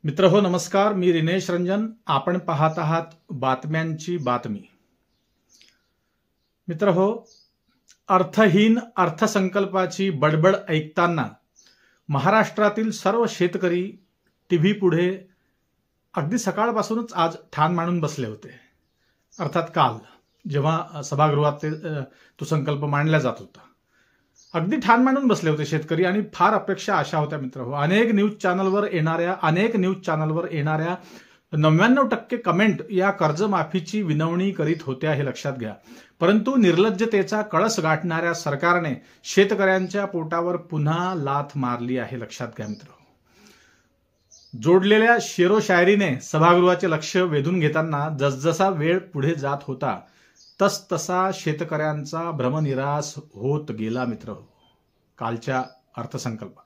मित्रहो नमस्कार, मी रिनेश रंजन. आपण पाहत आहात बातम्यांची बातमी. मित्रहो, अर्थहीन अर्थसंकल्पाची बडबड ऐकताना महाराष्ट्रातील सर्व शेतकरी टीव्ही पुढे अगदी सकाळपासूनच आज ठाण मांडून बसले होते. अर्थात काल जेव्हा सभागृहात तो संकल्प मांडला जात होता, अगदी ठाण मांडून बसले होते शेतकरी. आणि फार अपेक्षा अशा होत्या मित्रहो, अनेक न्यूज चॅनलवर येणाऱ्या 99% कमेंट या कर्जमाफीची विनवणी करीत होत्या, हे लक्षात घ्या. परंतु निर्लज्जतेचा कळस गाठणाऱ्या सरकारने शेतकऱ्यांच्या पोटावर पुन्हा लाथ मारली आहे, लक्षात घ्या मित्रहो. जोडलेल्या शेरोशायरीने सभागृहाचे लक्ष वेधून घेताना जसजसा वेळ पुढे जात होता तसतसा शेतकऱ्यांचा भ्रमनिरास होत गेला मित्रहो. कालच्या अर्थसंकल्पात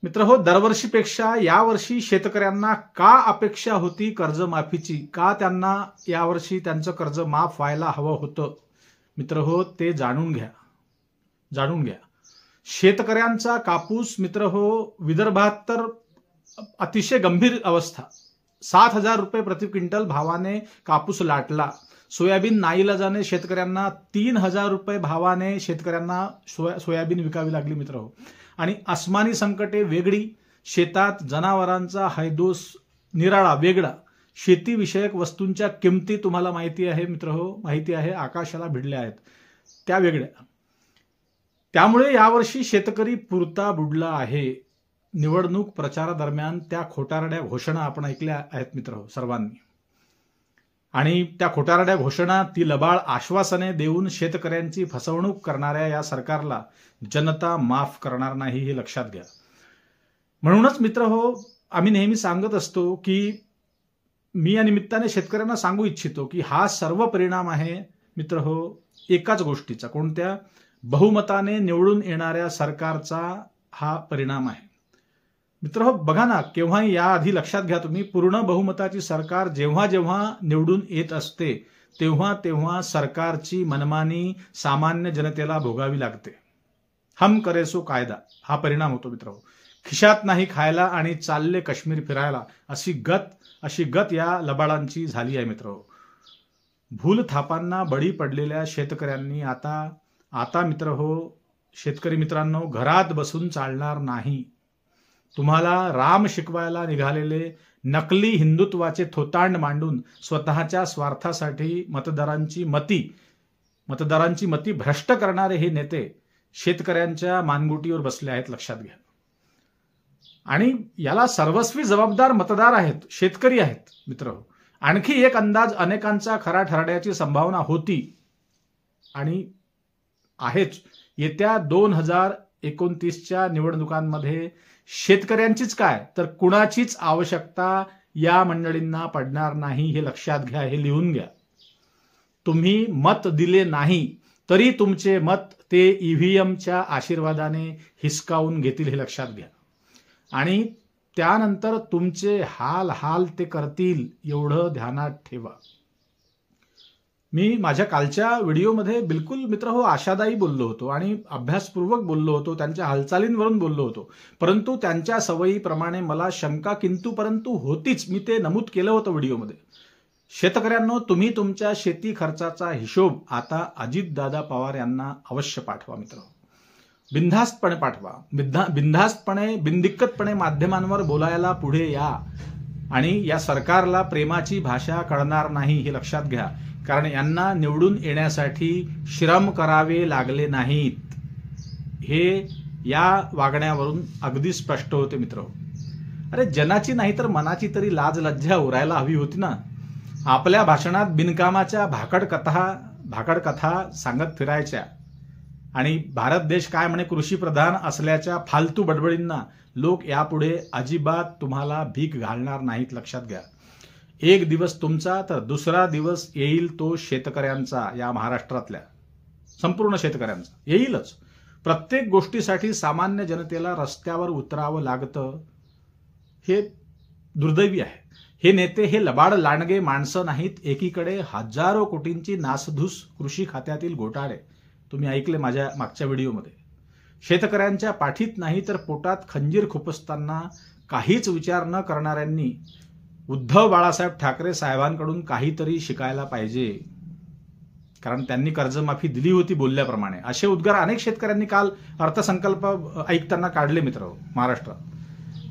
मित्रहो, दरवर्षीपेक्षा यावर्षी शेतकऱ्यांना का अपेक्षा होती कर्जमाफीची, का त्यांना यावर्षी त्यांचं कर्ज माफ व्हायला हवं होतं मित्रहो, ते जाणून घ्या. शेतकऱ्यांचा कापूस मित्रहो, विदर्भात तर अतिशय गंभीर अवस्था. 7,000 रुपये प्रति क्विंटल भावाने कापूस लाटला. सोयाबीन नाईलाजाने शेतकऱ्यांना 3,000 रुपये भावाने शेतकऱ्यांना सोयाबीन विकावी लागली मित्रहो. आणि अस्मानी संकटे वेगळी, शेतात जनावरांचा हैदोस निराळा वेगळा, शेतीविषयक वस्तूंच्या किमती तुम्हाला माहिती आहे मित्रहो, माहिती आहे, आकाशाला भिडल्या आहेत, त्या वेगळ्या. त्यामुळे यावर्षी शेतकरी पुरता बुडला आहे. निवडणूक प्रचारादरम्यान त्या खोटारड्या घोषणा आपण ऐकल्या आहेत मित्रहो सर्वांनी. आणि त्या खोटारड्या घोषणा, ती लबाळ आश्वासने देऊन शेतकऱ्यांची फसवणूक करणाऱ्या या सरकारला जनता माफ करणार नाही, हे लक्षात घ्या. म्हणूनच मित्रहो, आम्ही नेहमी सांगत असतो की मी या निमित्ताने शेतकऱ्यांना सांगू इच्छितो की हा सर्व परिणाम आहे मित्रहो एकाच गोष्टीचा. कोणत्या? बहुमताने निवडून येणाऱ्या सरकारचा हा परिणाम आहे मित्रहो. बघा ना, केव्हाही याआधी लक्षात घ्या तुम्ही, पूर्ण बहुमताची सरकार जेव्हा जेव्हा निवडून येत असते तेव्हा तेव्हा सरकारची मनमानी सामान्य जनतेला भोगावी लागते. हम करे सो कायदा, हा परिणाम होतो मित्रहो. खिशात नाही खायला आणि चालले काश्मीर फिरायला, अशी गत या लबाडांची झाली आहे मित्रहो. भूल थापांना बळी पडलेल्या शेतकऱ्यांनी आता मित्रहो, शेतकरी मित्रांनो, घरात बसून चालणार नाही. तुम्हाला राम शिकवायला निघालेले नकली हिंदुत्वाचे थोतांड मांडून स्वतःच्या स्वार्थासाठी मतदारांची मती भ्रष्ट करणारे हे नेते शेतकऱ्यांच्या मानगुटीवर बसले आहेत, लक्षात घ्या. आणि याला सर्वस्वी जबाबदार मतदार आहेत, शेतकरी आहेत मित्रहो. आणखी एक अंदाज अनेकांचा खरा ठरण्याची संभावना होती आणि आहेच. येत्या 2029च्या निवडणुकांमध्ये शेतकऱ्यांचीच काय तर कुणाचीच आवश्यकता या मंडळींना पडणार नाही, हे लक्षात घ्या, हे लिहून घ्या. तुम्ही मत दिले नाही तरी तुमचे मत ते ईव्हीएमच्या आशीर्वादाने हिसकावून घेतील, हे लक्षात घ्या. आणि त्यानंतर तुमचे हाल ते करतील, एवढं ध्यानात ठेवा. मी माझ्या कालच्या व्हिडिओमध्ये बिलकुल मित्रहो आशादायी बोललो होतो आणि अभ्यासपूर्वक बोललो होतो, त्यांच्या हालचालींवरून बोललो होतो. परंतु त्यांच्या सवयीप्रमाणे मला शंका परंतु होतीच. मी ते नमूद केलं होतं व्हिडिओमध्ये. शेतकऱ्यांनो, तुम्ही तुमच्या शेती खर्चाचा हिशोब आता अजितदादा पवार यांना अवश्य पाठवा मित्रहो. बिनधास्तपणे पाठवा. बिनदिक्कतपणे माध्यमांवर बोलायला पुढे या. आणि या सरकारला प्रेमाची भाषा कळणार नाही, हे लक्षात घ्या. कारण यांना निवडून येण्यासाठी श्रम करावे लागले नाहीत, हे या वागण्यावरून अगदी स्पष्ट होते मित्रहो. अरे, जनाची नाही तर मनाची तरी लाज लज्जा उरायला हवी होती ना. आपल्या भाषणात बिनकामाच्या भाकड कथा सांगत फिरायच्या आणि भारत देश काय म्हणे कृषीप्रधान असल्याच्या फालतू बडबडींना लोक यापुढे अजिबात तुम्हाला भीक घालणार नाहीत, लक्षात घ्या. एक दिवस तुमचा तर दुसरा दिवस येईल तो शेतकऱ्यांचा, या महाराष्ट्रातल्या संपूर्ण शेतकऱ्यांचा येईलच. प्रत्येक गोष्टीसाठी सामान्य जनतेला रस्त्यावर उतरावं लागतं, हे दुर्दैवी आहे. हे नेते हे लबाड लांडगे माणसं नाहीत. एकीकडे हजारो कोटींची नासधूस कृषी खात्यातील घोटाळे तुम्ही ऐकले माझ्या मागच्या व्हिडिओमध्ये. शेतकऱ्यांच्या पाठीत नाही तर पोटात खंजीर खुपसताना काहीच विचार न करणाऱ्यांनी उद्धव बाळासाहेब ठाकरे साहेबांकडून काहीतरी शिकायला पाहिजे, कारण त्यांनी कर्जमाफी दिली होती बोलल्याप्रमाणे. असे उद्गार अनेक शेतकऱ्यांनी काल अर्थसंकल्प ऐकताना काढले मित्र महाराष्ट्रात.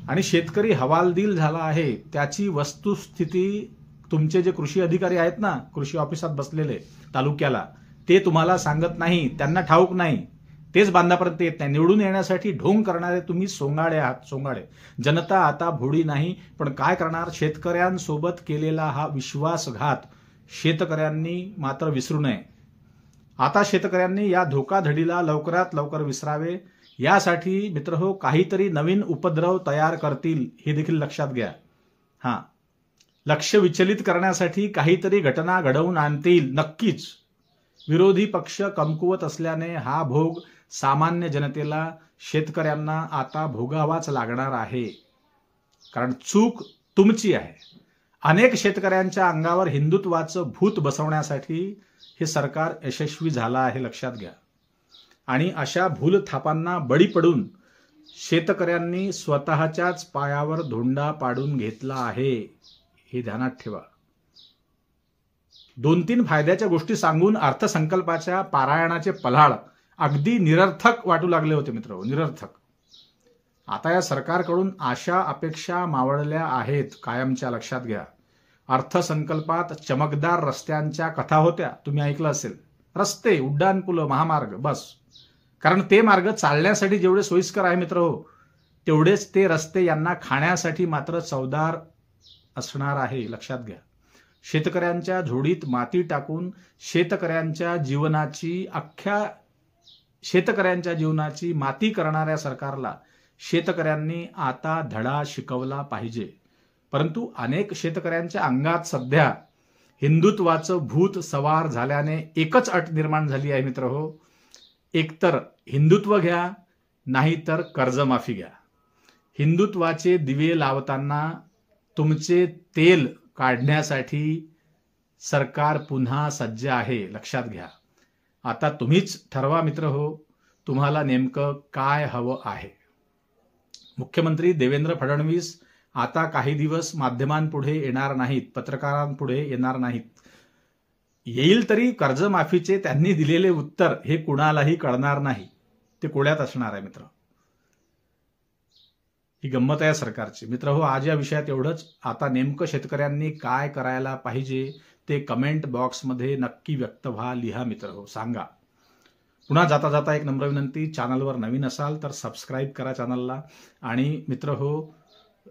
आणि शेतकरी हवालदिल झाला आहे त्याची वस्तुस्थिती तुमचे जे कृषी अधिकारी आहेत ना, कृषी ऑफिसात बसलेले तालुक्याला, ते तुम्हाला सांगत नाही, त्यांना ठाऊक नाही, तेच बांधापर्यंत येत नाही. निवडून येण्यासाठी ढोंग करणारे तुम्ही सोंगाडे आहात, सोंगाडे. जनता आता भोळी नाही, पण काय करणार, शेतकऱ्यांसोबत केलेला हा विश्वासघात शेतकऱ्यांनी मात्र विसरू नये. आता शेतकऱ्यांनी या धोकाधडीला लवकरात लवकर विसरावे, यासाठी मित्रहो काहीतरी नवीन उपद्रव तयार करतील हे देखील लक्षात घ्या. हां, लक्ष विचलित करण्यासाठी काहीतरी घटना घडवून आणतील नक्कीच. विरोधी पक्ष कमकुवत असल्याने हा भोग सामान्य जनतेला, शेतकऱ्यांना आता भोगावाच लागणार आहे, कारण चूक तुमची आहे. अनेक शेतकऱ्यांच्या अंगावर हिंदुत्वाचं भूत बसवण्यासाठी हे सरकार यशस्वी झालं आहे, लक्षात घ्या. आणि अशा भूलथापांना बळी पडून शेतकऱ्यांनी स्वतःच्याच पायावर धोंडा पाडून घेतला आहे, हे ध्यानात ठेवा. 2-3 फायद्याच्या गोष्टी सांगून अर्थसंकल्पाच्या पारायणाचे पल्हाळ अगदी निरर्थक वाटू लागले होते मित्र, निरर्थक. आता या सरकारकडून आशा अपेक्षा मावळल्या आहेत कायमच्या, लक्षात घ्या. अर्थसंकल्पात चमकदार रस्त्यांच्या कथा होत्या, तुम्ही ऐकलं असेल. रस्ते, उड्डाणपुलं, महामार्ग, बस. कारण ते मार्ग चालण्यासाठी जेवढे सोयीस्कर आहे मित्र हो, तेवढेच ते रस्ते यांना खाण्यासाठी मात्र चवदार असणार आहे, लक्षात घ्या. शेतकऱ्यांच्या झोडीत माती टाकून शेतकऱ्यांच्या जीवनाची माती करणाऱ्या सरकारला शेतकऱ्यांनी आता धडा शिकवला पाहिजे. परंतु अनेक शेतकऱ्यांच्या अंगात सध्या हिंदुत्वाचं भूत सवार झाल्याने एकच अट निर्माण झाली आहे मित्र हो, एकतर हिंदुत्व घ्या, नाहीतर कर्जमाफी घ्या. हिंदुत्वाचे दिवे लावताना तुमचे तेल काढण्यासाठी सरकार पुन्हा सज्ज आहे, लक्षात घ्या. आता तुम्हीच ठरवा मित्र हो, तुम्हाला नेमकं काय हवं आहे. मुख्यमंत्री देवेंद्र फडणवीस आता काही दिवस माध्यमांपुढे येणार नाहीत, पत्रकारांपुढे येणार नाहीत. येईल तरी कर्जमाफीचे त्यांनी दिलेले उत्तर हे कुणालाही कळणार नाही, ते कोड्यात असणार आहे मित्र. ही गंमत आहे सरकारची. मित्र हो, आज या विषयात एवढंच. आता नेमकं शेतकऱ्यांनी काय करायला पाहिजे ते कमेंट बॉक्समध्ये नक्की व्यक्त व्हा, लिहा मित्र हो, सांगा. पुन्हा जाता जाता एक नम्र विनंती, चॅनलवर नवीन असाल तर सबस्क्राईब करा चॅनलला. आणि मित्र हो,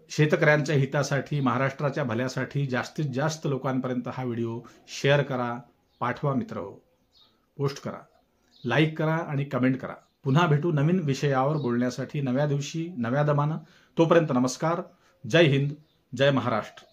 शेतकऱ्यांच्या हितासाठी, महाराष्ट्राच्या भल्यासाठी जास्तीत जास्त लोकांपर्यंत हा व्हिडिओ शेअर करा, पाठवा मित्र हो, पोस्ट करा, लाईक करा आणि कमेंट करा. पुन्हा भेटू नवीन विषयावर बोलण्यासाठी नव्या दिवशी, नव्या दमानं. तोपर्यंत नमस्कार. जय हिंद, जय महाराष्ट्र.